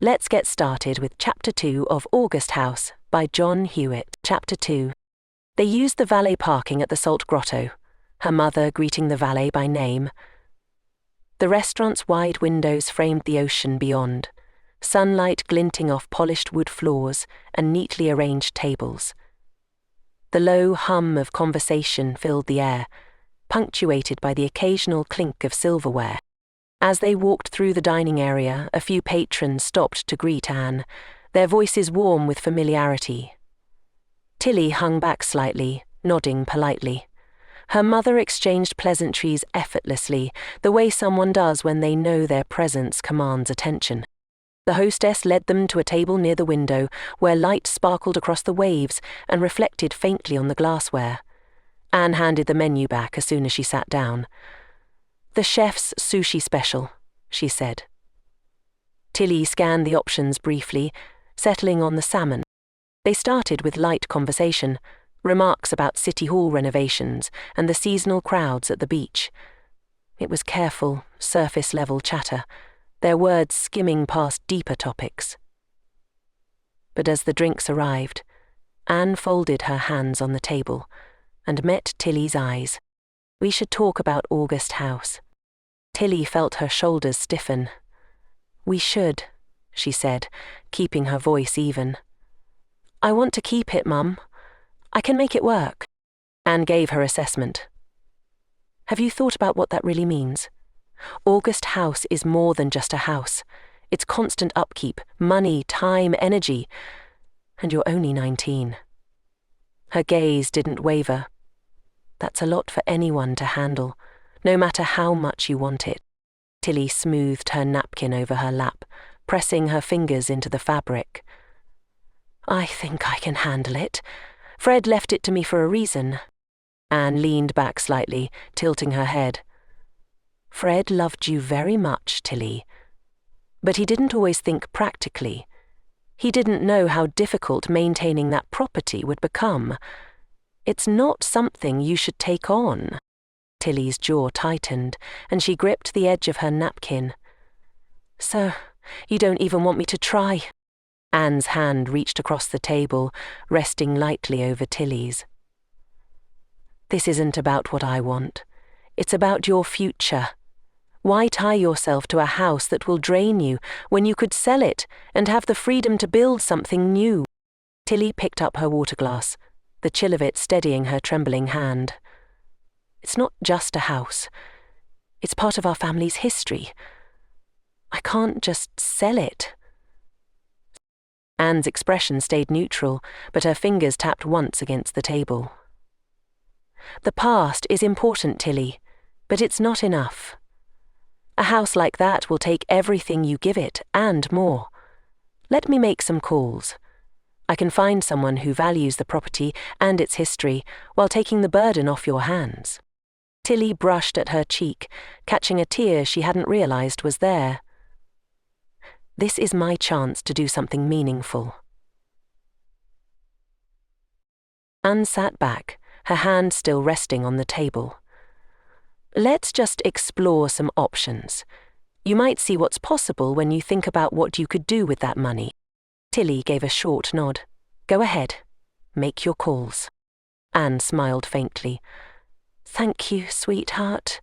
Let's get started with Chapter 2 of August House by John Hewitt. Chapter 2. They used the valet parking at the Salt Grotto, her mother greeting the valet by name. The restaurant's wide windows framed the ocean beyond, sunlight glinting off polished wood floors and neatly arranged tables. The low hum of conversation filled the air, punctuated by the occasional clink of silverware. As they walked through the dining area, a few patrons stopped to greet Anne, their voices warm with familiarity. Tilly hung back slightly, nodding politely. Her mother exchanged pleasantries effortlessly, the way someone does when they know their presence commands attention. The hostess led them to a table near the window, where light sparkled across the waves and reflected faintly on the glassware. Anne handed the menu back as soon as she sat down. "The chef's sushi special," she said. Tilly scanned the options briefly, settling on the salmon. They started with light conversation, remarks about City Hall renovations and the seasonal crowds at the beach. It was careful, surface-level chatter, their words skimming past deeper topics. But as the drinks arrived, Anne folded her hands on the table and met Tilly's eyes. "We should talk about August House." Tilly felt her shoulders stiffen. "We should," she said, keeping her voice even. "I want to keep it, Mum. I can make it work." Anne gave her assessment. "Have you thought about what that really means? August House is more than just a house. It's constant upkeep, money, time, energy. And you're only 19. Her gaze didn't waver. "That's a lot for anyone to handle, no matter how much you want it." Tilly smoothed her napkin over her lap, pressing her fingers into the fabric. "I think I can handle it. Fred left it to me for a reason." Anne leaned back slightly, tilting her head. "Fred loved you very much, Tilly. But he didn't always think practically. He didn't know how difficult maintaining that property would become. It's not something you should take on." Tilly's jaw tightened, and she gripped the edge of her napkin. "So, you don't even want me to try?" Anne's hand reached across the table, resting lightly over Tilly's. "This isn't about what I want. It's about your future. Why tie yourself to a house that will drain you when you could sell it and have the freedom to build something new?" Tilly picked up her water glass, the chill of it steadying her trembling hand. "It's not just a house. It's part of our family's history. I can't just sell it." Anne's expression stayed neutral, but her fingers tapped once against the table. "The past is important, Tilly, but it's not enough. A house like that will take everything you give it, and more. Let me make some calls. I can find someone who values the property and its history while taking the burden off your hands." Tilly brushed at her cheek, catching a tear she hadn't realized was there. "This is my chance to do something meaningful." Anne sat back, her hand still resting on the table. "Let's just explore some options. You might see what's possible when you think about what you could do with that money." Tilly gave a short nod. "Go ahead. Make your calls." Anne smiled faintly. "Thank you, sweetheart.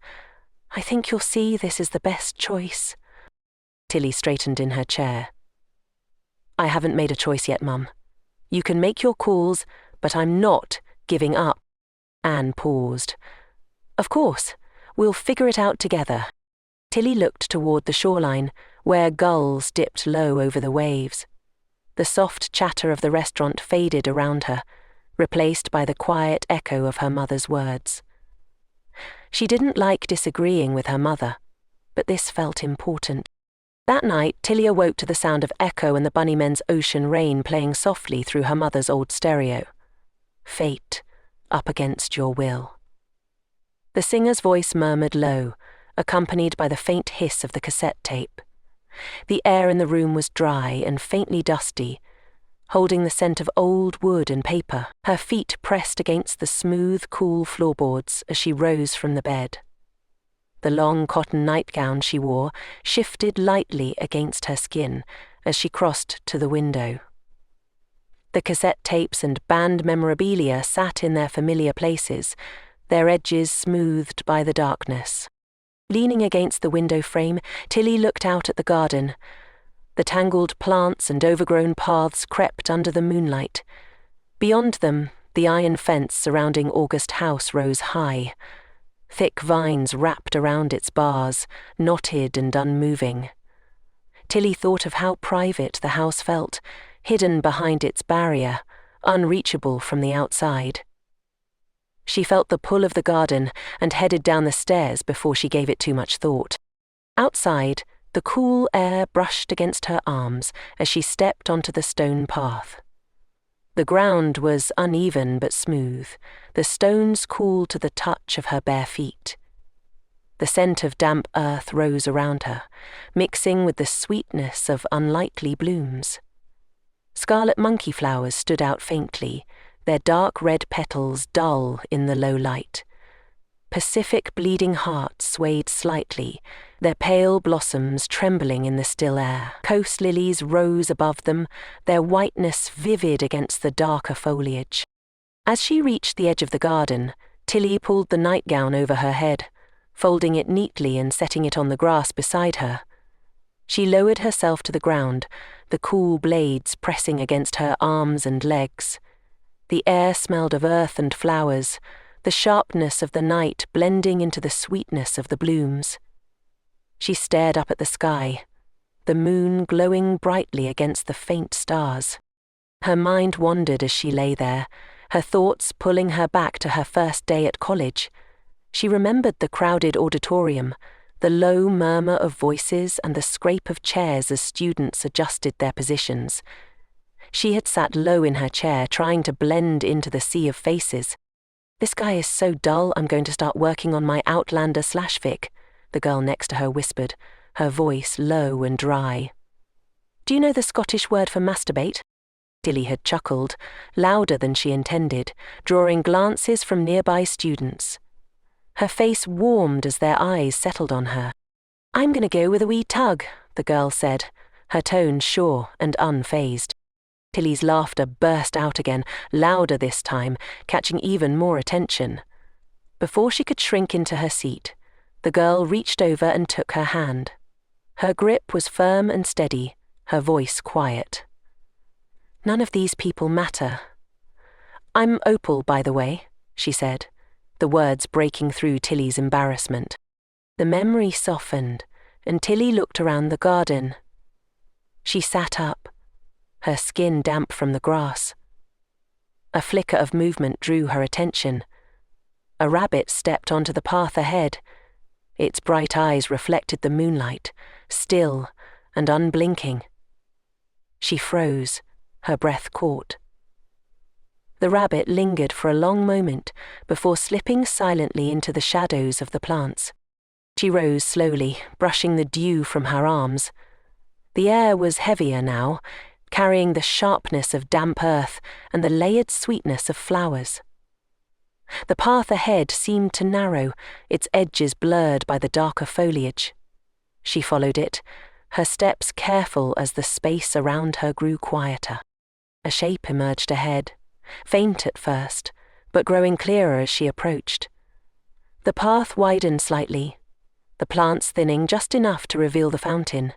I think you'll see this is the best choice." Tilly straightened in her chair. "I haven't made a choice yet, Mum. You can make your calls, but I'm not giving up." Anne paused. "Of course. We'll figure it out together." Tilly looked toward the shoreline, where gulls dipped low over the waves. The soft chatter of the restaurant faded around her, replaced by the quiet echo of her mother's words. She didn't like disagreeing with her mother, but this felt important. That night, Tilly awoke to the sound of Echo and the Bunnymen's Ocean Rain playing softly through her mother's old stereo. "Fate, up against your will." The singer's voice murmured low, accompanied by the faint hiss of the cassette tape. The air in the room was dry and faintly dusty, holding the scent of old wood and paper. Her feet pressed against the smooth, cool floorboards as she rose from the bed. The long cotton nightgown she wore shifted lightly against her skin as she crossed to the window. The cassette tapes and band memorabilia sat in their familiar places, their edges smoothed by the darkness. Leaning against the window frame, Tilly looked out at the garden. The tangled plants and overgrown paths crept under the moonlight. Beyond them, the iron fence surrounding August House rose high. Thick vines wrapped around its bars, knotted and unmoving. Tilly thought of how private the house felt, hidden behind its barrier, unreachable from the outside. She felt the pull of the garden and headed down the stairs before she gave it too much thought. Outside, the cool air brushed against her arms as she stepped onto the stone path. The ground was uneven but smooth, the stones cool to the touch of her bare feet. The scent of damp earth rose around her, mixing with the sweetness of unlikely blooms. Scarlet monkey flowers stood out faintly, their dark red petals dull in the low light. Pacific bleeding hearts swayed slightly, their pale blossoms trembling in the still air. Coast lilies rose above them, their whiteness vivid against the darker foliage. As she reached the edge of the garden, Tilly pulled the nightgown over her head, folding it neatly and setting it on the grass beside her. She lowered herself to the ground, the cool blades pressing against her arms and legs. The air smelled of earth and flowers, the sharpness of the night blending into the sweetness of the blooms. She stared up at the sky, the moon glowing brightly against the faint stars. Her mind wandered as she lay there, her thoughts pulling her back to her first day at college. She remembered the crowded auditorium, the low murmur of voices and the scrape of chairs as students adjusted their positions. She had sat low in her chair, trying to blend into the sea of faces. "This guy is so dull, I'm going to start working on my Outlander/fic," the girl next to her whispered, her voice low and dry. "Do you know the Scottish word for masturbate?" Tilly had chuckled, louder than she intended, drawing glances from nearby students. Her face warmed as their eyes settled on her. "I'm going to go with a wee tug," the girl said, her tone sure and unfazed. Tilly's laughter burst out again, louder this time, catching even more attention. Before she could shrink into her seat, the girl reached over and took her hand. Her grip was firm and steady, her voice quiet. "None of these people matter. I'm Opal, by the way," she said, the words breaking through Tilly's embarrassment. The memory softened, and Tilly looked around the garden. She sat up, her skin damp from the grass. A flicker of movement drew her attention. A rabbit stepped onto the path ahead. Its bright eyes reflected the moonlight, still and unblinking. She froze, her breath caught. The rabbit lingered for a long moment before slipping silently into the shadows of the plants. She rose slowly, brushing the dew from her arms. The air was heavier now, carrying the sharpness of damp earth and the layered sweetness of flowers. The path ahead seemed to narrow, its edges blurred by the darker foliage. She followed it, her steps careful as the space around her grew quieter. A shape emerged ahead, faint at first, but growing clearer as she approached. The path widened slightly, the plants thinning just enough to reveal the fountain.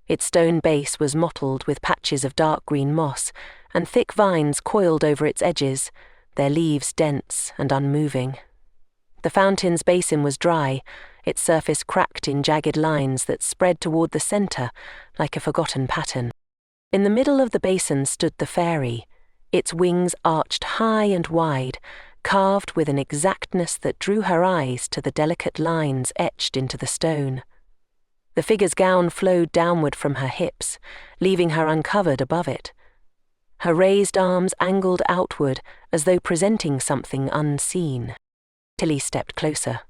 Its stone base was mottled with patches of dark green moss, and thick vines coiled over its edges, their leaves dense and unmoving. The fountain's basin was dry, its surface cracked in jagged lines that spread toward the center like a forgotten pattern. In the middle of the basin stood the fairy, its wings arched high and wide, carved with an exactness that drew her eyes to the delicate lines etched into the stone. The figure's gown flowed downward from her hips, leaving her uncovered above it. Her raised arms angled outward as though presenting something unseen. Tilly stepped closer,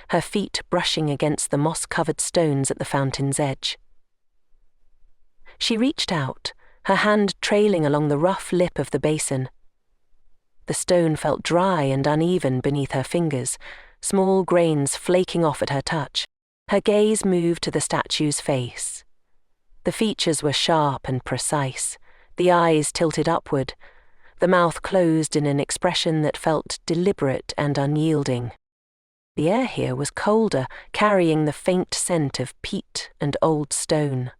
her feet brushing against the moss-covered stones at the fountain's edge. She reached out, her hand trailing along the rough lip of the basin. The stone felt dry and uneven beneath her fingers, small grains flaking off at her touch. Her gaze moved to the statue's face. The features were sharp and precise, the eyes tilted upward, the mouth closed in an expression that felt deliberate and unyielding. The air here was colder, carrying the faint scent of peat and old stone.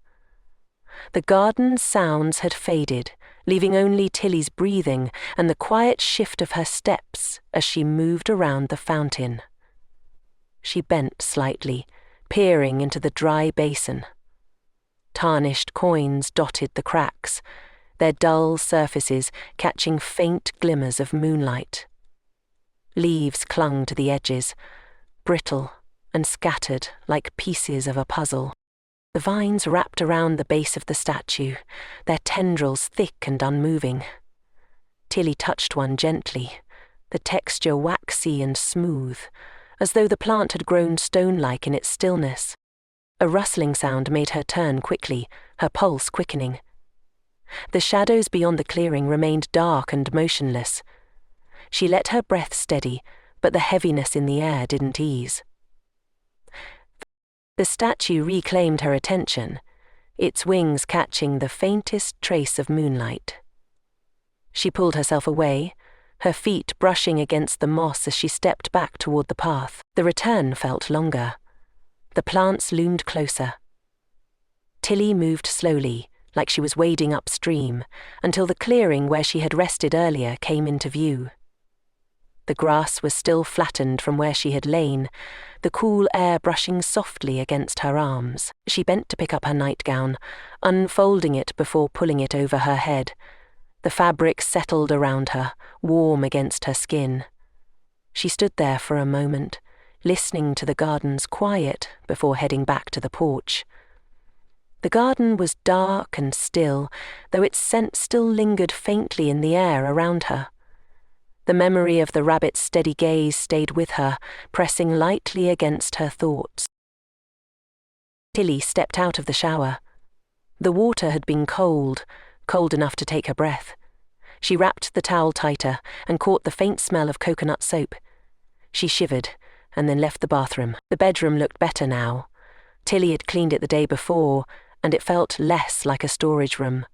The garden's sounds had faded, leaving only Tilly's breathing and the quiet shift of her steps as she moved around the fountain. She bent slightly, peering into the dry basin. Tarnished coins dotted the cracks, their dull surfaces catching faint glimmers of moonlight. Leaves clung to the edges, brittle and scattered like pieces of a puzzle. The vines wrapped around the base of the statue, their tendrils thick and unmoving. Tilly touched one gently, the texture waxy and smooth, as though the plant had grown stone-like in its stillness. A rustling sound made her turn quickly, her pulse quickening. The shadows beyond the clearing remained dark and motionless. She let her breath steady, but the heaviness in the air didn't ease. The statue reclaimed her attention, its wings catching the faintest trace of moonlight. She pulled herself away, her feet brushing against the moss as she stepped back toward the path. The return felt longer. The plants loomed closer. Tilly moved slowly, like she was wading upstream, until the clearing where she had rested earlier came into view. The grass was still flattened from where she had lain, the cool air brushing softly against her arms. She bent to pick up her nightgown, unfolding it before pulling it over her head. The fabric settled around her, warm against her skin. She stood there for a moment, listening to the garden's quiet before heading back to the porch. The garden was dark and still, though its scent still lingered faintly in the air around her. The memory of the rabbit's steady gaze stayed with her, pressing lightly against her thoughts. Tilly stepped out of the shower. The water had been cold enough to take her breath. She wrapped the towel tighter and caught the faint smell of coconut soap. She shivered and then left the bathroom. The bedroom looked better now. Tilly had cleaned it the day before, and it felt less like a storage room.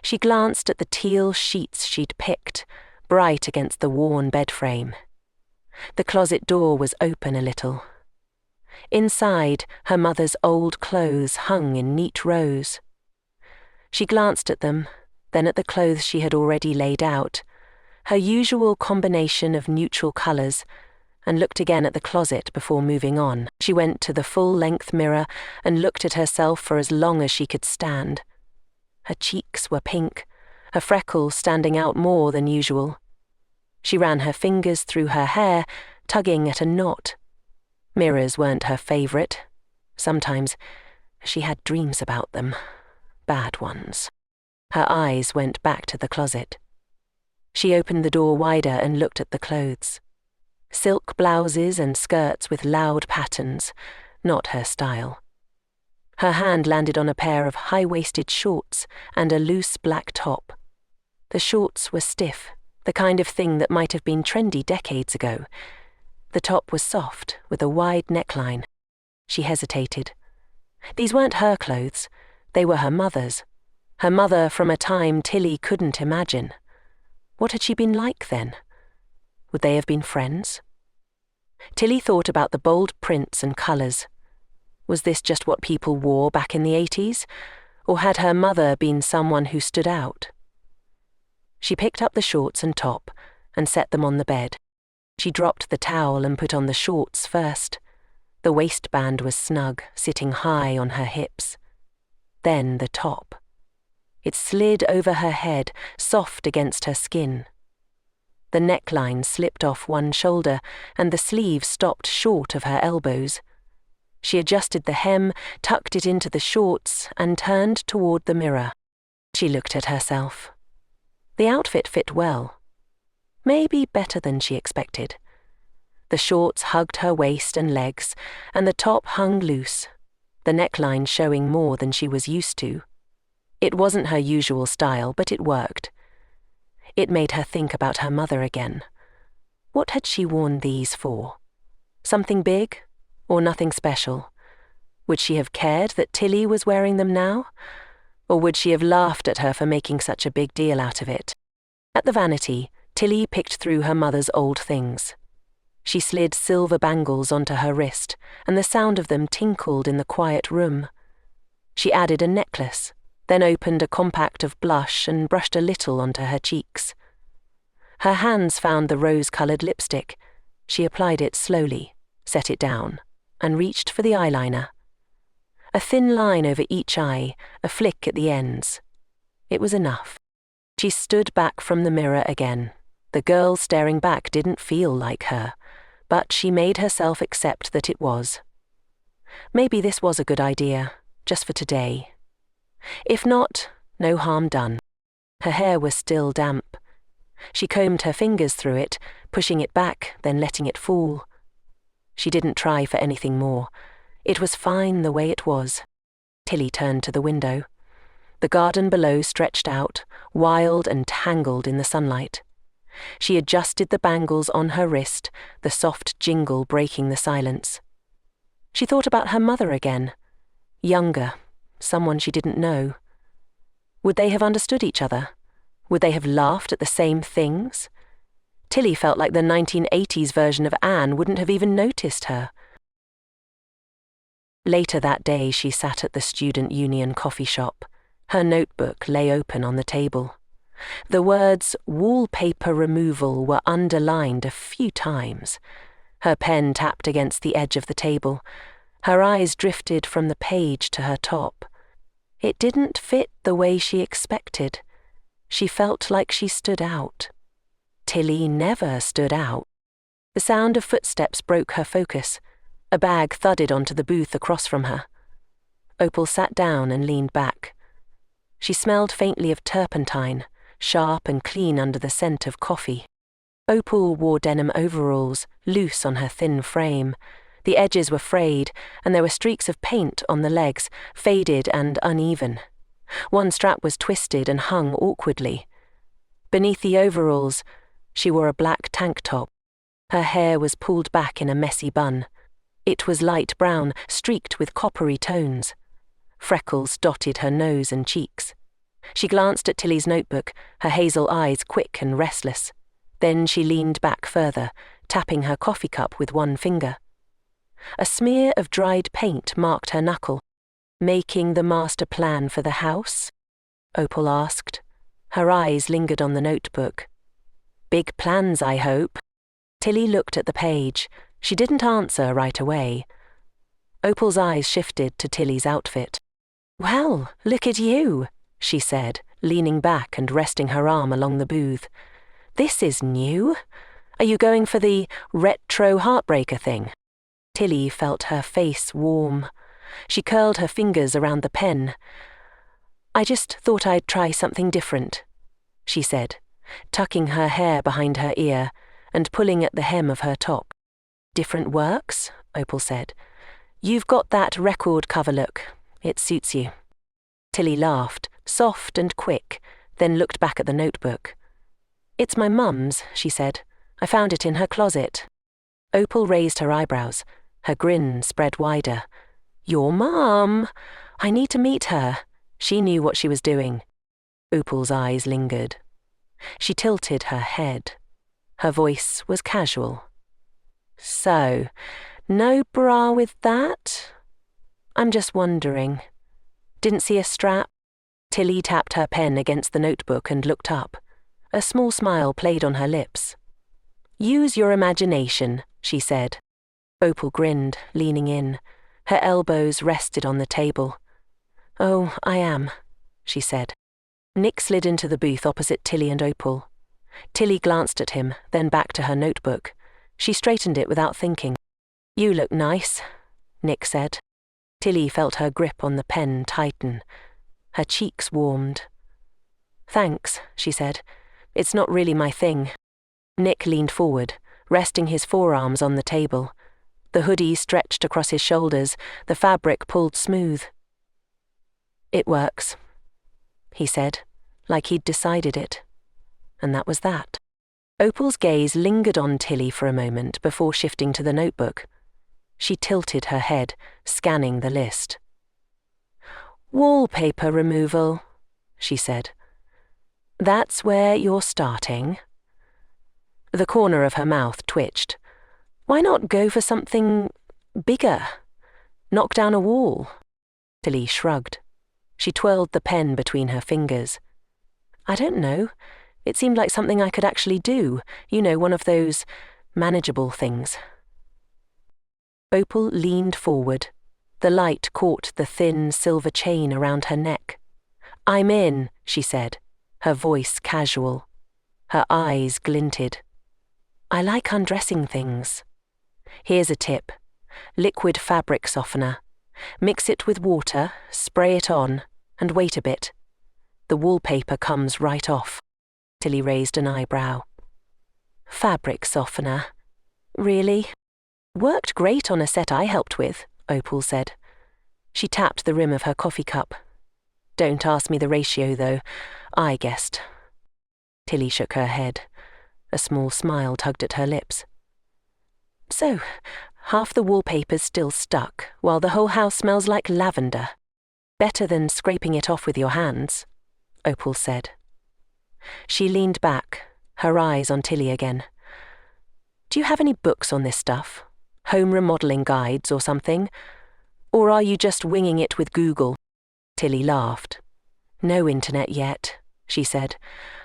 She glanced at the teal sheets she'd picked, bright against the worn bed frame. The closet door was open a little. Inside, her mother's old clothes hung in neat rows. She glanced at them, then at the clothes she had already laid out, her usual combination of neutral colours, and looked again at the closet before moving on. She went to the full-length mirror and looked at herself for as long as she could stand. Her cheeks were pink, her freckles standing out more than usual. She ran her fingers through her hair, tugging at a knot. Mirrors weren't her favourite. Sometimes she had dreams about them, bad ones. Her eyes went back to the closet. She opened the door wider and looked at the clothes. Silk blouses and skirts with loud patterns, not her style. Her hand landed on a pair of high-waisted shorts and a loose black top. The shorts were stiff, the kind of thing that might have been trendy decades ago. The top was soft, with a wide neckline. She hesitated. These weren't her clothes. They were her mother's. Her mother from a time Tilly couldn't imagine. What had she been like then? Would they have been friends? Tilly thought about the bold prints and colours. Was this just what people wore back in the 80s? Or had her mother been someone who stood out? She picked up the shorts and top and set them on the bed. She dropped the towel and put on the shorts first. The waistband was snug, sitting high on her hips. Then the top. It slid over her head, soft against her skin. The neckline slipped off one shoulder, and the sleeve stopped short of her elbows. She adjusted the hem, tucked it into the shorts, and turned toward the mirror. She looked at herself. The outfit fit well. Maybe better than she expected. The shorts hugged her waist and legs, and the top hung loose, the neckline showing more than she was used to. It wasn't her usual style, but it worked. It made her think about her mother again. What had she worn these for? Something big, or nothing special? Would she have cared that Tilly was wearing them now? Or would she have laughed at her for making such a big deal out of it? At the vanity, Tilly picked through her mother's old things. She slid silver bangles onto her wrist, and the sound of them tinkled in the quiet room. She added a necklace, then opened a compact of blush and brushed a little onto her cheeks. Her hands found the rose-coloured lipstick. She applied it slowly, set it down, and reached for the eyeliner. A thin line over each eye, a flick at the ends. It was enough. She stood back from the mirror again. The girl staring back didn't feel like her, but she made herself accept that it was. Maybe this was a good idea, just for today. If not, no harm done. Her hair was still damp. She combed her fingers through it, pushing it back, then letting it fall. She didn't try for anything more. It was fine the way it was. Tilly turned to the window. The garden below stretched out, wild and tangled in the sunlight. She adjusted the bangles on her wrist, the soft jingle breaking the silence. She thought about her mother again. Younger, someone she didn't know. Would they have understood each other? Would they have laughed at the same things? Tilly felt like the 1980s version of Anne wouldn't have even noticed her. Later that day she sat at the Student Union coffee shop. Her notebook lay open on the table. The words wallpaper removal were underlined a few times. Her pen tapped against the edge of the table. Her eyes drifted from the page to her top. It didn't fit the way she expected. She felt like she stood out. Tilly never stood out. The sound of footsteps broke her focus. A bag thudded onto the booth across from her. Opal sat down and leaned back. She smelled faintly of turpentine, sharp and clean under the scent of coffee. Opal wore denim overalls, loose on her thin frame. The edges were frayed, and there were streaks of paint on the legs, faded and uneven. One strap was twisted and hung awkwardly. Beneath the overalls, she wore a black tank top. Her hair was pulled back in a messy bun. It was light brown, streaked with coppery tones. Freckles dotted her nose and cheeks. She glanced at Tilly's notebook, her hazel eyes quick and restless. Then she leaned back further, tapping her coffee cup with one finger. A smear of dried paint marked her knuckle. "Making the master plan for the house?" Opal asked. Her eyes lingered on the notebook. "Big plans, I hope." Tilly looked at the page. She didn't answer right away. Opal's eyes shifted to Tilly's outfit. "Well, look at you," she said, leaning back and resting her arm along the booth. "This is new. Are you going for the retro heartbreaker thing?" Tilly felt her face warm. She curled her fingers around the pen. "I just thought I'd try something different," she said, tucking her hair behind her ear and pulling at the hem of her top. "Different works," Opal said. "You've got that record cover look. It suits you." Tilly laughed, soft and quick, then looked back at the notebook. "It's my mum's," she said. "I found it in her closet." Opal raised her eyebrows. Her grin spread wider. "Your mum? I need to meet her." She knew what she was doing. Opal's eyes lingered. She tilted her head. Her voice was casual. "So, no bra with that? I'm just wondering. Didn't see a strap?" Tilly tapped her pen against the notebook and looked up. A small smile played on her lips. "Use your imagination," she said. Opal grinned, leaning in. Her elbows rested on the table. "Oh, I am," she said. Nick slid into the booth opposite Tilly and Opal. Tilly glanced at him, then back to her notebook. She straightened it without thinking. "You look nice," Nick said. Tilly felt her grip on the pen tighten. Her cheeks warmed. "Thanks," she said. "It's not really my thing." Nick leaned forward, resting his forearms on the table. The hoodie stretched across his shoulders, the fabric pulled smooth. "It works," he said, like he'd decided it. And that was that. Opal's gaze lingered on Tilly for a moment before shifting to the notebook. She tilted her head, scanning the list. Wallpaper removal, she said. That's where you're starting. The corner of her mouth twitched. Why not go for something bigger? Knock down a wall? Tilly shrugged. She twirled the pen between her fingers. I don't know. It seemed like something I could actually do. You know, one of those manageable things. Opal leaned forward. The light caught the thin silver chain around her neck. I'm in, she said, her voice casual. Her eyes glinted. I like undressing things. Here's a tip. Liquid fabric softener. Mix it with water, spray it on, and wait a bit. The wallpaper comes right off. Tilly raised an eyebrow. Fabric softener. Really? Worked great on a set I helped with, Opal said. She tapped the rim of her coffee cup. Don't ask me the ratio, though. I guessed. Tilly shook her head. A small smile tugged at her lips. So, half the wallpaper's still stuck, while the whole house smells like lavender. Better than scraping it off with your hands, Opal said. She leaned back, her eyes on Tilly again. Do you have any books on this stuff? Home remodeling guides or something? Or are you just winging it with Google? Tilly laughed. No internet yet, she said.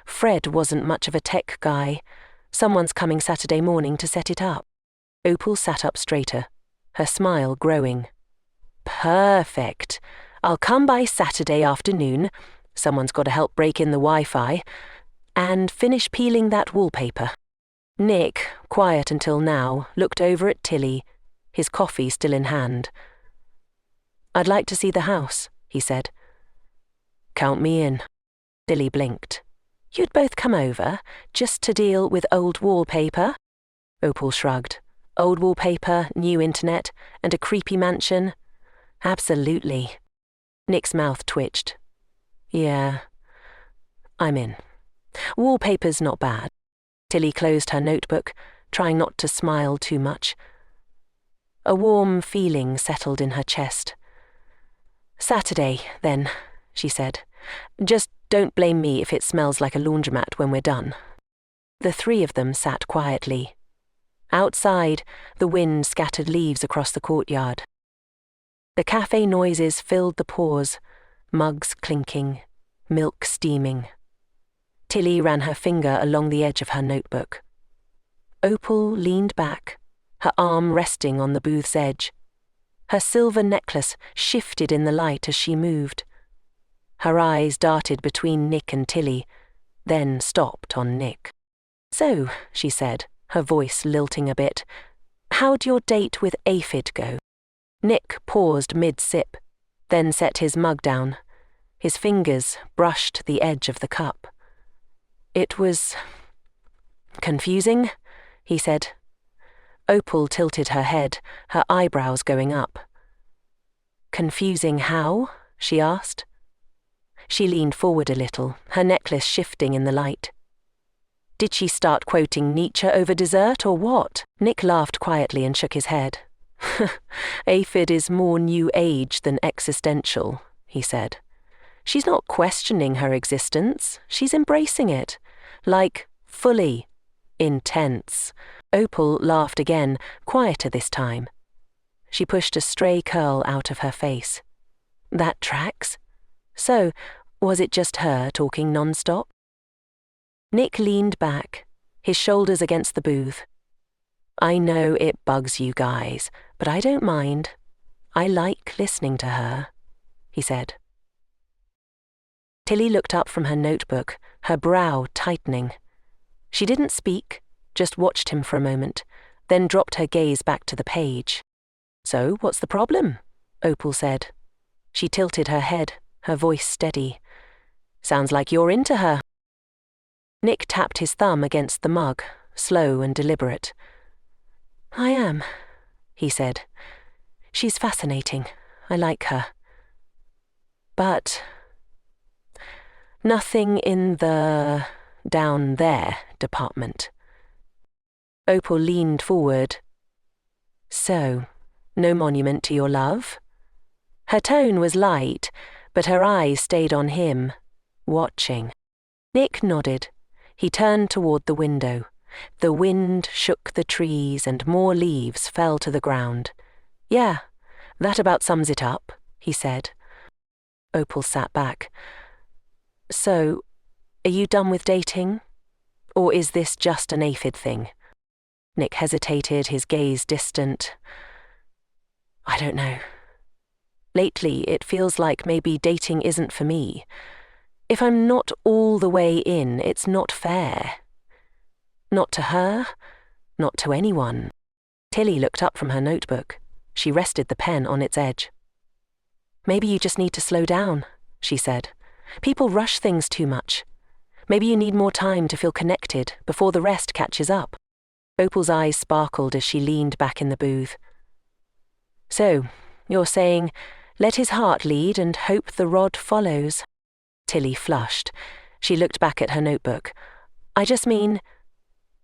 Fred wasn't much of a tech guy. Someone's coming Saturday morning to set it up. Opal sat up straighter, her smile growing. Perfect. I'll come by Saturday afternoon. Someone's got to help break in the Wi-Fi. And finish peeling that wallpaper. Nick, quiet until now, looked over at Tilly, his coffee still in hand. I'd like to see the house, he said. Count me in. Tilly blinked. You'd both come over, just to deal with old wallpaper? Opal shrugged. Old wallpaper, new internet, and a creepy mansion? Absolutely. Nick's mouth twitched. Yeah, I'm in. Wallpaper's not bad. Tilly closed her notebook, trying not to smile too much. A warm feeling settled in her chest. Saturday, then, she said. Just don't blame me if it smells like a laundromat when we're done. The three of them sat quietly. Outside, the wind scattered leaves across the courtyard. The cafe noises filled the pause, mugs clinking, milk steaming. Tilly ran her finger along the edge of her notebook. Opal leaned back, her arm resting on the booth's edge. Her silver necklace shifted in the light as she moved. Her eyes darted between Nick and Tilly, then stopped on Nick. So, she said, her voice lilting a bit, how'd your date with Aphid go? Nick paused mid-sip, then set his mug down. His fingers brushed the edge of the cup. It was confusing, he said. Opal tilted her head, her eyebrows going up. Confusing how? She asked. She leaned forward a little, her necklace shifting in the light. Did she start quoting Nietzsche over dessert or what? Nick laughed quietly and shook his head. Aphid is more new age than existential, he said. She's not questioning her existence, she's embracing it. Like, fully. Intense. Opal laughed again, quieter this time. She pushed a stray curl out of her face. That tracks. So, was it just her talking non-stop? Nick leaned back, his shoulders against the booth. I know it bugs you guys, but I don't mind. I like listening to her, he said. Tilly looked up from her notebook, her brow tightening. She didn't speak, just watched him for a moment, then dropped her gaze back to the page. So, what's the problem? Opal said. She tilted her head, her voice steady. Sounds like you're into her. Nick tapped his thumb against the mug, slow and deliberate. I am, he said. She's fascinating. I like her. But nothing in the down there department. Opal leaned forward. So, No monument to your love? Her tone was light, but her eyes stayed on him, watching. Nick nodded. He turned toward the window. The wind shook the trees and more leaves fell to the ground. Yeah, that about sums it up, he said. Opal sat back. So, are you done with dating? Or is this just an aphid thing? Nick hesitated, his gaze distant. I don't know. Lately, it feels like maybe dating isn't for me. If I'm not all the way in, it's not fair. Not to her, not to anyone. Tilly looked up from her notebook. She rested the pen on its edge. Maybe you just need to slow down, she said. People rush things too much. Maybe you need more time to feel connected before the rest catches up. Opal's eyes sparkled as she leaned back in the booth. So, you're saying, let his heart lead and hope the rod follows. Tilly flushed. She looked back at her notebook. I just mean,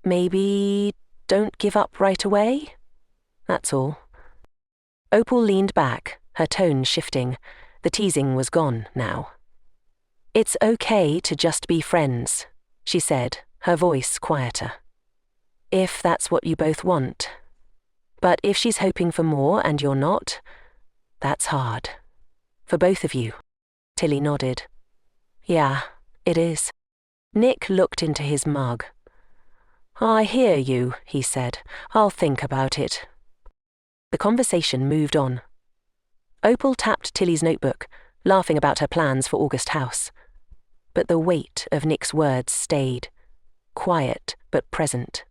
maybe don't give up right away? That's all. Opal leaned back, her tone shifting. The teasing was gone now. It's okay to just be friends, she said, her voice quieter. If that's what you both want. But if she's hoping for more and you're not, that's hard. For both of you. Tilly nodded. Yeah, it is. Nick looked into his mug. I hear you, he said. I'll think about it. The conversation moved on. Opal tapped Tilly's notebook, laughing about her plans for August House. But the weight of Nick's words stayed, quiet but present.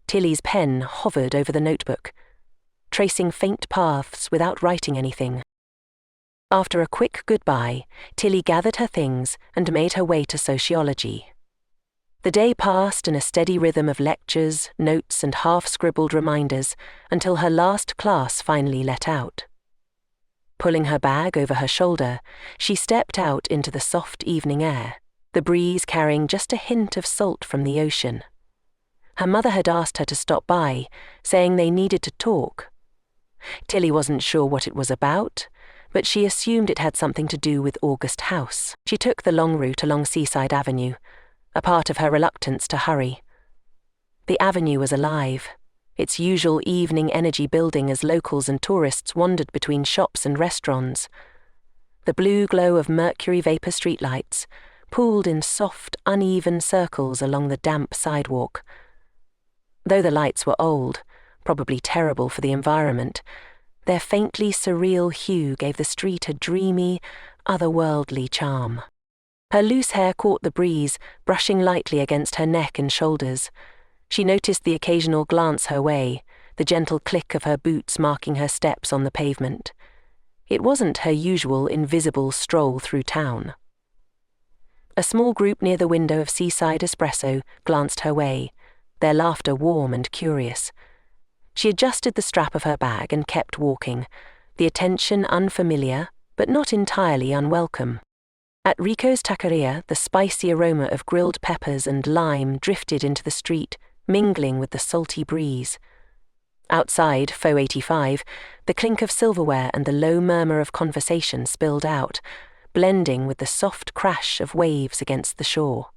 Tilly's pen hovered over the notebook, tracing faint paths without writing anything. After a quick goodbye, Tilly gathered her things and made her way to sociology. The day passed in a steady rhythm of lectures, notes, and half-scribbled reminders until her last class finally let out. Pulling her bag over her shoulder, she stepped out into the soft evening air, the breeze carrying just a hint of salt from the ocean. Her mother had asked her to stop by, saying they needed to talk. Tilly wasn't sure what it was about, but she assumed it had something to do with August House. She took the long route along Seaside Avenue, a part of her reluctance to hurry. The avenue was alive, its usual evening energy building as locals and tourists wandered between shops and restaurants. The blue glow of mercury vapor streetlights pooled in soft, uneven circles along the damp sidewalk. Though the lights were old, probably terrible for the environment, their faintly surreal hue gave the street a dreamy, otherworldly charm. Her loose hair caught the breeze, brushing lightly against her neck and shoulders. She noticed the occasional glance her way, the gentle click of her boots marking her steps on the pavement. It wasn't her usual invisible stroll through town. A small group near the window of Seaside Espresso glanced her way, their laughter warm and curious. She adjusted the strap of her bag and kept walking, the attention unfamiliar, but not entirely unwelcome. At Rico's Taqueria, the spicy aroma of grilled peppers and lime drifted into the street, mingling with the salty breeze. Outside, Faux 85, the clink of silverware and the low murmur of conversation spilled out, blending with the soft crash of waves against the shore.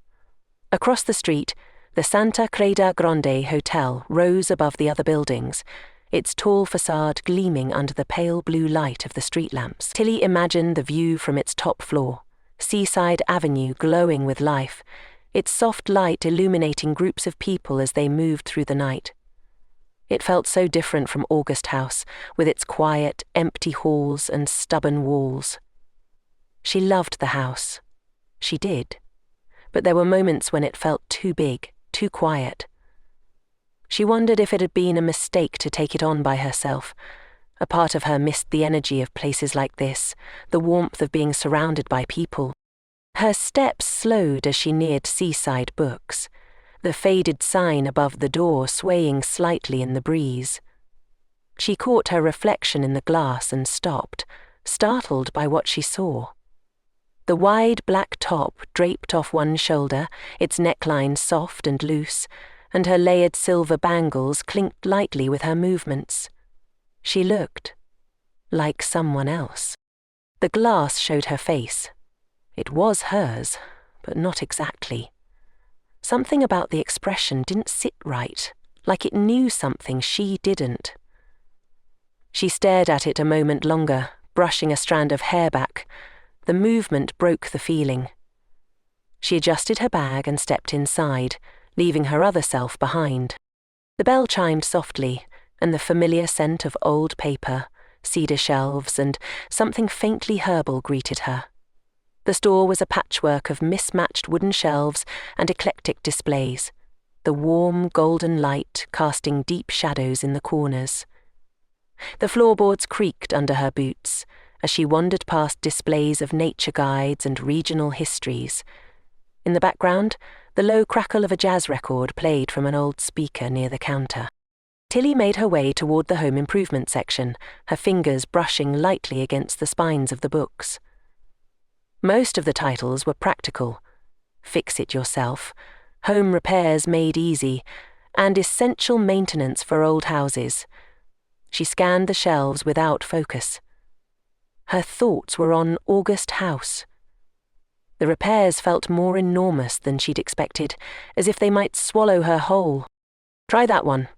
Across the street, the Santa Creda Grande Hotel rose above the other buildings, its tall facade gleaming under the pale blue light of the street lamps. Tilly imagined the view from its top floor, Seaside Avenue glowing with life, its soft light illuminating groups of people as they moved through the night. It felt so different from August House, with its quiet, empty halls and stubborn walls. She loved the house. She did. But there were moments when it felt too big, too quiet. She wondered if it had been a mistake to take it on by herself. A part of her missed the energy of places like this, the warmth of being surrounded by people. Her steps slowed as she neared Seaside Books, the faded sign above the door swaying slightly in the breeze. She caught her reflection in the glass and stopped, startled by what she saw. The wide black top draped off one shoulder, its neckline soft and loose, and her layered silver bangles clinked lightly with her movements. She looked like someone else. The glass showed her face. It was hers, but not exactly. Something about the expression didn't sit right, like it knew something she didn't. She stared at it a moment longer, brushing a strand of hair back. The movement broke the feeling. She adjusted her bag and stepped inside, leaving her other self behind. The bell chimed softly, and the familiar scent of old paper, cedar shelves, and something faintly herbal greeted her. The store was a patchwork of mismatched wooden shelves and eclectic displays, the warm golden light casting deep shadows in the corners. The floorboards creaked under her boots as she wandered past displays of nature guides and regional histories. In the background, the low crackle of a jazz record played from an old speaker near the counter. Tilly made her way toward the home improvement section, her fingers brushing lightly against the spines of the books. Most of the titles were practical: Fix It Yourself, Home Repairs Made Easy, and Essential Maintenance for Old Houses. She scanned the shelves without focus. Her thoughts were on August House. The repairs felt more enormous than she'd expected, as if they might swallow her whole. "Try that one,"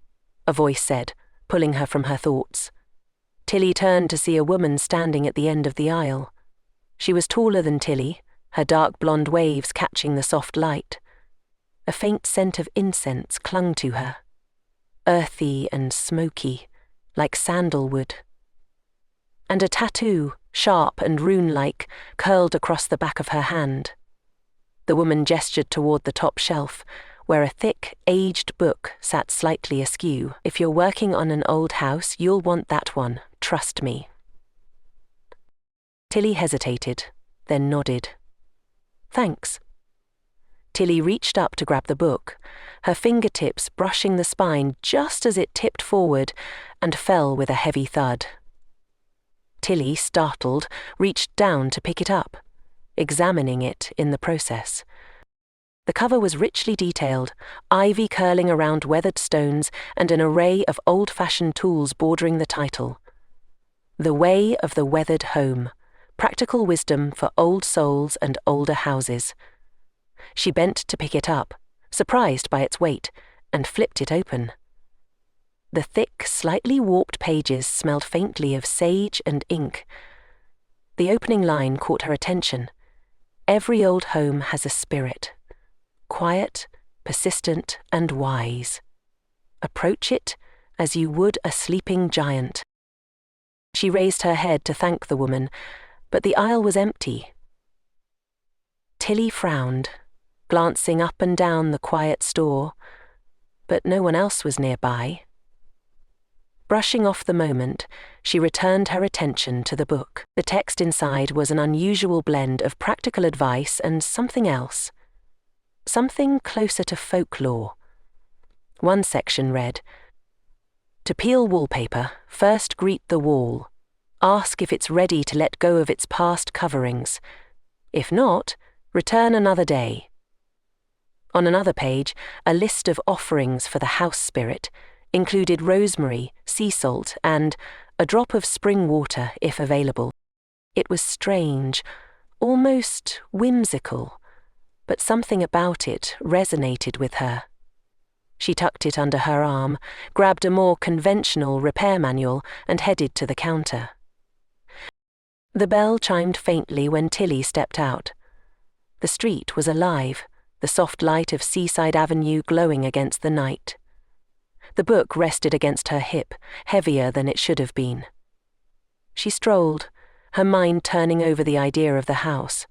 a voice said, pulling her from her thoughts. Tilly turned to see a woman standing at the end of the aisle. She was taller than Tilly, her dark blonde waves catching the soft light. A faint scent of incense clung to her, earthy and smoky, like sandalwood. And a tattoo, sharp and rune-like, curled across the back of her hand. The woman gestured toward the top shelf, where a thick, aged book sat slightly askew. "If you're working on an old house, you'll want that one, trust me." Tilly hesitated, then nodded. "Thanks." Tilly reached up to grab the book, her fingertips brushing the spine just as it tipped forward and fell with a heavy thud. Tilly, startled, reached down to pick it up, examining it in the process. The cover was richly detailed, ivy curling around weathered stones and an array of old-fashioned tools bordering the title. The Way of the Weathered Home, Practical Wisdom for Old Souls and Older Houses. She bent to pick it up, surprised by its weight, and flipped it open. The thick, slightly warped pages smelled faintly of sage and ink. The opening line caught her attention. "Every old home has a spirit. Quiet, persistent, and wise. Approach it as you would a sleeping giant." She raised her head to thank the woman, but the aisle was empty. Tilly frowned, glancing up and down the quiet store, but no one else was nearby. Brushing off the moment, she returned her attention to the book. The text inside was an unusual blend of practical advice and something else. Something closer to folklore. One section read, "To peel wallpaper, first greet the wall. Ask if it's ready to let go of its past coverings. If not, return another day." On another page, a list of offerings for the house spirit included rosemary, sea salt, and a drop of spring water if available. It was strange, almost whimsical, but something about it resonated with her. She tucked it under her arm, grabbed a more conventional repair manual, and headed to the counter. The bell chimed faintly when Tilly stepped out. The street was alive, the soft light of Seaside Avenue glowing against the night. The book rested against her hip, heavier than it should have been. She strolled, her mind turning over the idea of the house.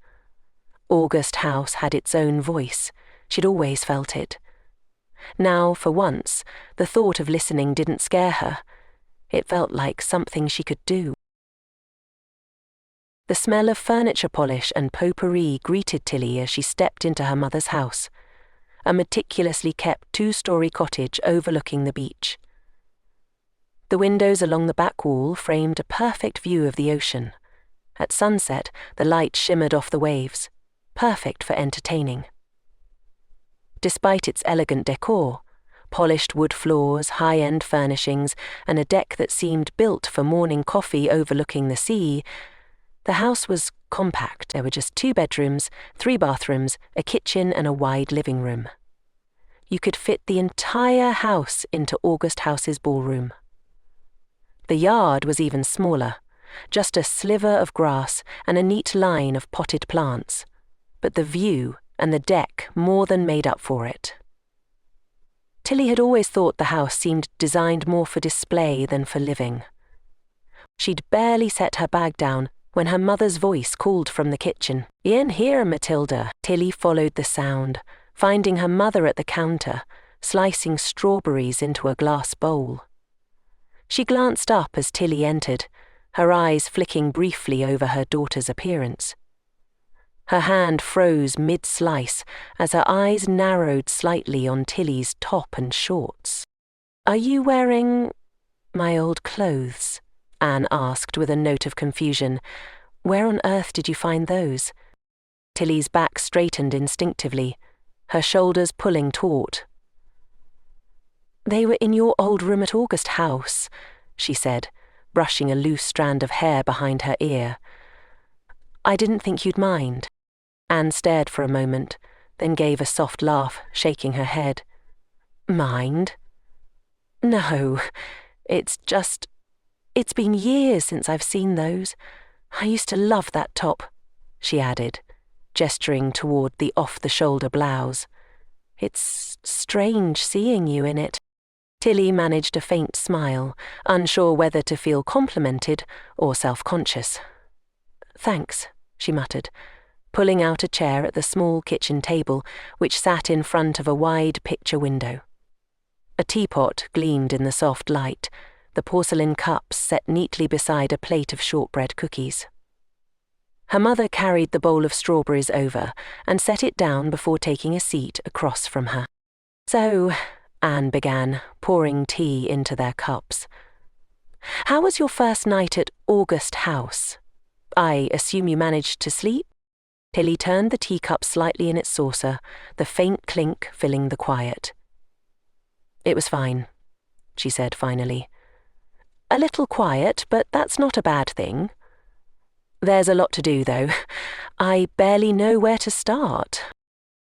August House had its own voice. She'd always felt it. Now, for once, the thought of listening didn't scare her. It felt like something she could do. The smell of furniture polish and potpourri greeted Tilly as she stepped into her mother's house, a meticulously kept 2-story cottage overlooking the beach. The windows along the back wall framed a perfect view of the ocean. At sunset, the light shimmered off the waves, perfect for entertaining. Despite its elegant decor, polished wood floors, high-end furnishings, and a deck that seemed built for morning coffee overlooking the sea. The house was compact. There were just 2 bedrooms, 3 bathrooms, a kitchen, and a wide living room. You could fit the entire house into August House's ballroom. The yard was even smaller, just a sliver of grass and a neat line of potted plants, but the view and the deck more than made up for it. Tilly had always thought the house seemed designed more for display than for living. She'd barely set her bag down when her mother's voice called from the kitchen. "In here, Matilda." Tilly followed the sound, finding her mother at the counter, slicing strawberries into a glass bowl. She glanced up as Tilly entered, her eyes flicking briefly over her daughter's appearance. Her hand froze mid-slice as her eyes narrowed slightly on Tilly's top and shorts. "Are you wearing my old clothes?" Anne asked with a note of confusion. "Where on earth did you find those?" Tilly's back straightened instinctively, her shoulders pulling taut. "They were in your old room at August House," she said, brushing a loose strand of hair behind her ear. "I didn't think you'd mind." Anne stared for a moment, then gave a soft laugh, shaking her head. "Mind? No, it's been years since I've seen those. I used to love that top," she added, gesturing toward the off-the-shoulder blouse. "It's strange seeing you in it." Tilly managed a faint smile, unsure whether to feel complimented or self-conscious. "Thanks," she muttered, pulling out a chair at the small kitchen table which sat in front of a wide picture window. A teapot gleamed in the soft light, the porcelain cups set neatly beside a plate of shortbread cookies. Her mother carried the bowl of strawberries over and set it down before taking a seat across from her. "So," Anne began, pouring tea into their cups, "how was your first night at August House? I assume you managed to sleep?" Tilly turned the teacup slightly in its saucer, the faint clink filling the quiet. "It was fine," she said finally. "A little quiet, but that's not a bad thing. There's a lot to do, though. I barely know where to start."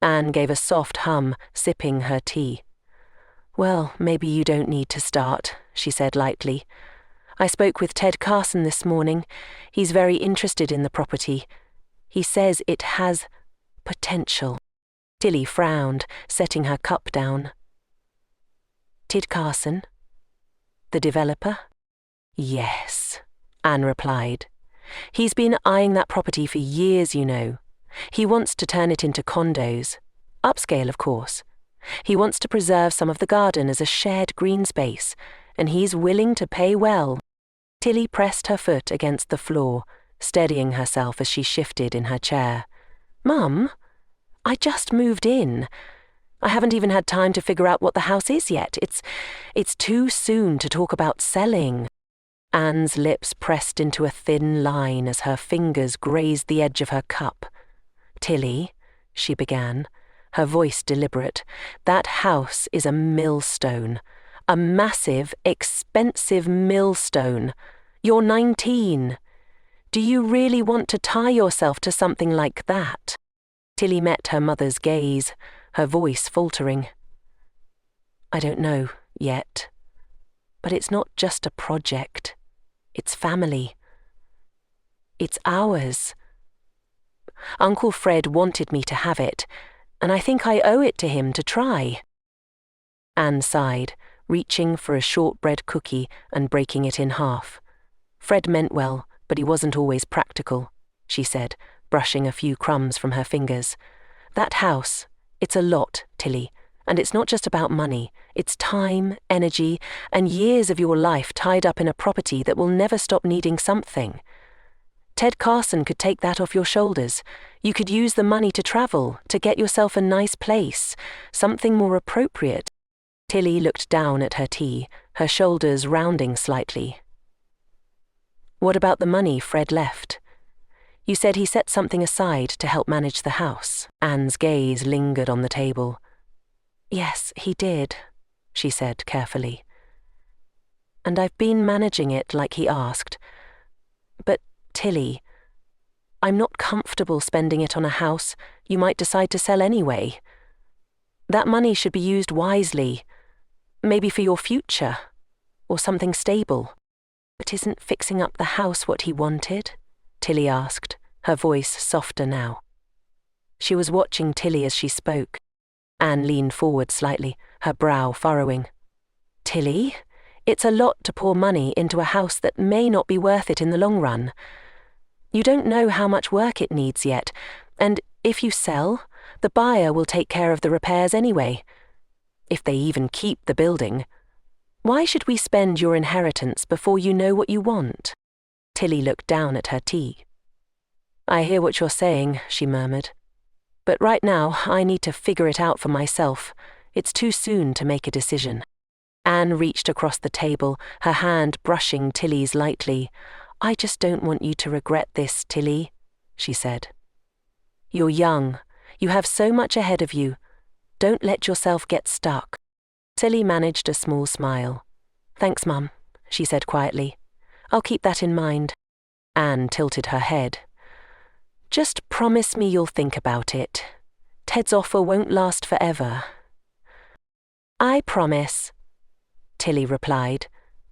Anne gave a soft hum, sipping her tea. "Well, maybe you don't need to start," she said lightly. "I spoke with Ted Carson this morning. He's very interested in the property. He says it has potential." Tilly frowned, setting her cup down. "Ted Carson? The developer?" "Yes," Anne replied. "He's been eyeing that property for years, you know. He wants to turn it into condos. Upscale, of course. He wants to preserve some of the garden as a shared green space, and he's willing to pay well." Tilly pressed her foot against the floor, steadying herself as she shifted in her chair. "Mum, I just moved in. I haven't even had time to figure out what the house is yet. It's too soon to talk about selling." Anne's lips pressed into a thin line as her fingers grazed the edge of her cup. "Tilly," she began, her voice deliberate, "that house is a millstone. A massive, expensive millstone. You're 19. Do you really want to tie yourself to something like that?" Tilly met her mother's gaze, her voice faltering. "I don't know, yet. But it's not just a project. It's family. It's ours. Uncle Fred wanted me to have it, and I think I owe it to him to try." Anne sighed, reaching for a shortbread cookie and breaking it in half. "Fred meant well, but he wasn't always practical," she said, brushing a few crumbs from her fingers. "That house, it's a lot, Tilly, and it's not just about money. It's time, energy, and years of your life tied up in a property that will never stop needing something. Ted Carson could take that off your shoulders. You could use the money to travel, to get yourself a nice place, something more appropriate." Tilly looked down at her tea, her shoulders rounding slightly. "What about the money Fred left? You said he set something aside to help manage the house." Anne's gaze lingered on the table. "Yes, he did. she said carefully. And I've been managing it like he asked. But, Tilly, I'm not comfortable spending it on a house you might decide to sell anyway. That money should be used wisely, maybe for your future, or something stable. But isn't fixing up the house what he wanted? Tilly asked, her voice softer now. She was watching Tilly as she spoke. Anne leaned forward slightly, her brow furrowing. Tilly, it's a lot to pour money into a house that may not be worth it in the long run. You don't know how much work it needs yet, and if you sell, the buyer will take care of the repairs anyway. If they even keep the building. Why should we spend your inheritance before you know what you want? Tilly looked down at her tea. I hear what you're saying, she murmured. But right now, I need to figure it out for myself. It's too soon to make a decision. Anne reached across the table, her hand brushing Tilly's lightly. I just don't want you to regret this, Tilly, she said. You're young. You have so much ahead of you. Don't let yourself get stuck. Tilly managed a small smile. Thanks, Mum, she said quietly. I'll keep that in mind. Anne tilted her head. Just promise me you'll think about it. Ted's offer won't last forever. I promise, Tilly replied,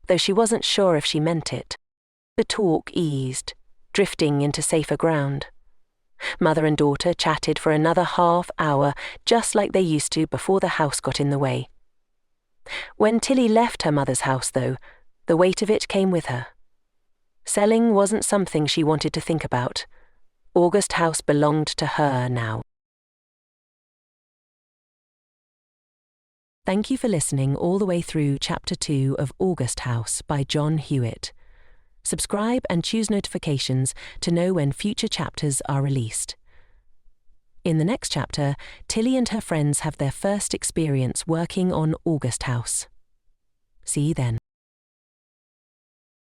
though she wasn't sure if she meant it. The talk eased, drifting into safer ground. Mother and daughter chatted for another half hour, just like they used to before the house got in the way. When Tilly left her mother's house, though, the weight of it came with her. Selling wasn't something she wanted to think about. August House belonged to her now. Thank you for listening all the way through Chapter 2 of August House by John Hewitt. Subscribe and choose notifications to know when future chapters are released. In the next chapter, Tilly and her friends have their first experience working on August House. See you then.